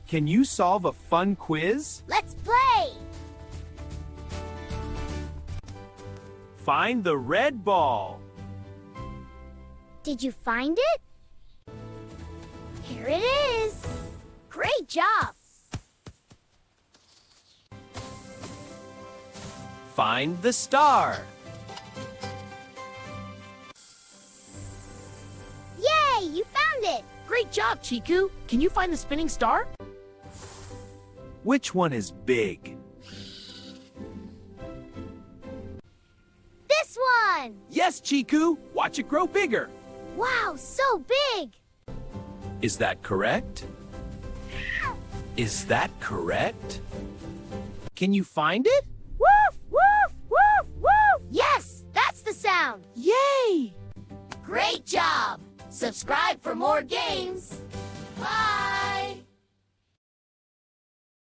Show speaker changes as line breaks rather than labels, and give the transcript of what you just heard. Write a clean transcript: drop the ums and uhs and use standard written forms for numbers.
Can you solve a fun quiz?
Let's play!
Find the red ball.
Did you find it? Here it is! Great job!
Find the star.
Yay! You found it!
Great job, Chiku! Can you find the spinning star?
Which one is big?
This one!
Yes, Chiku. Watch it grow bigger.
Wow, so big!
Is that correct? Is that correct? Can you find it?
Woof! Woof! Woof! Woof! Yes! That's the sound!
Yay!
Great job! Subscribe for more games! Bye!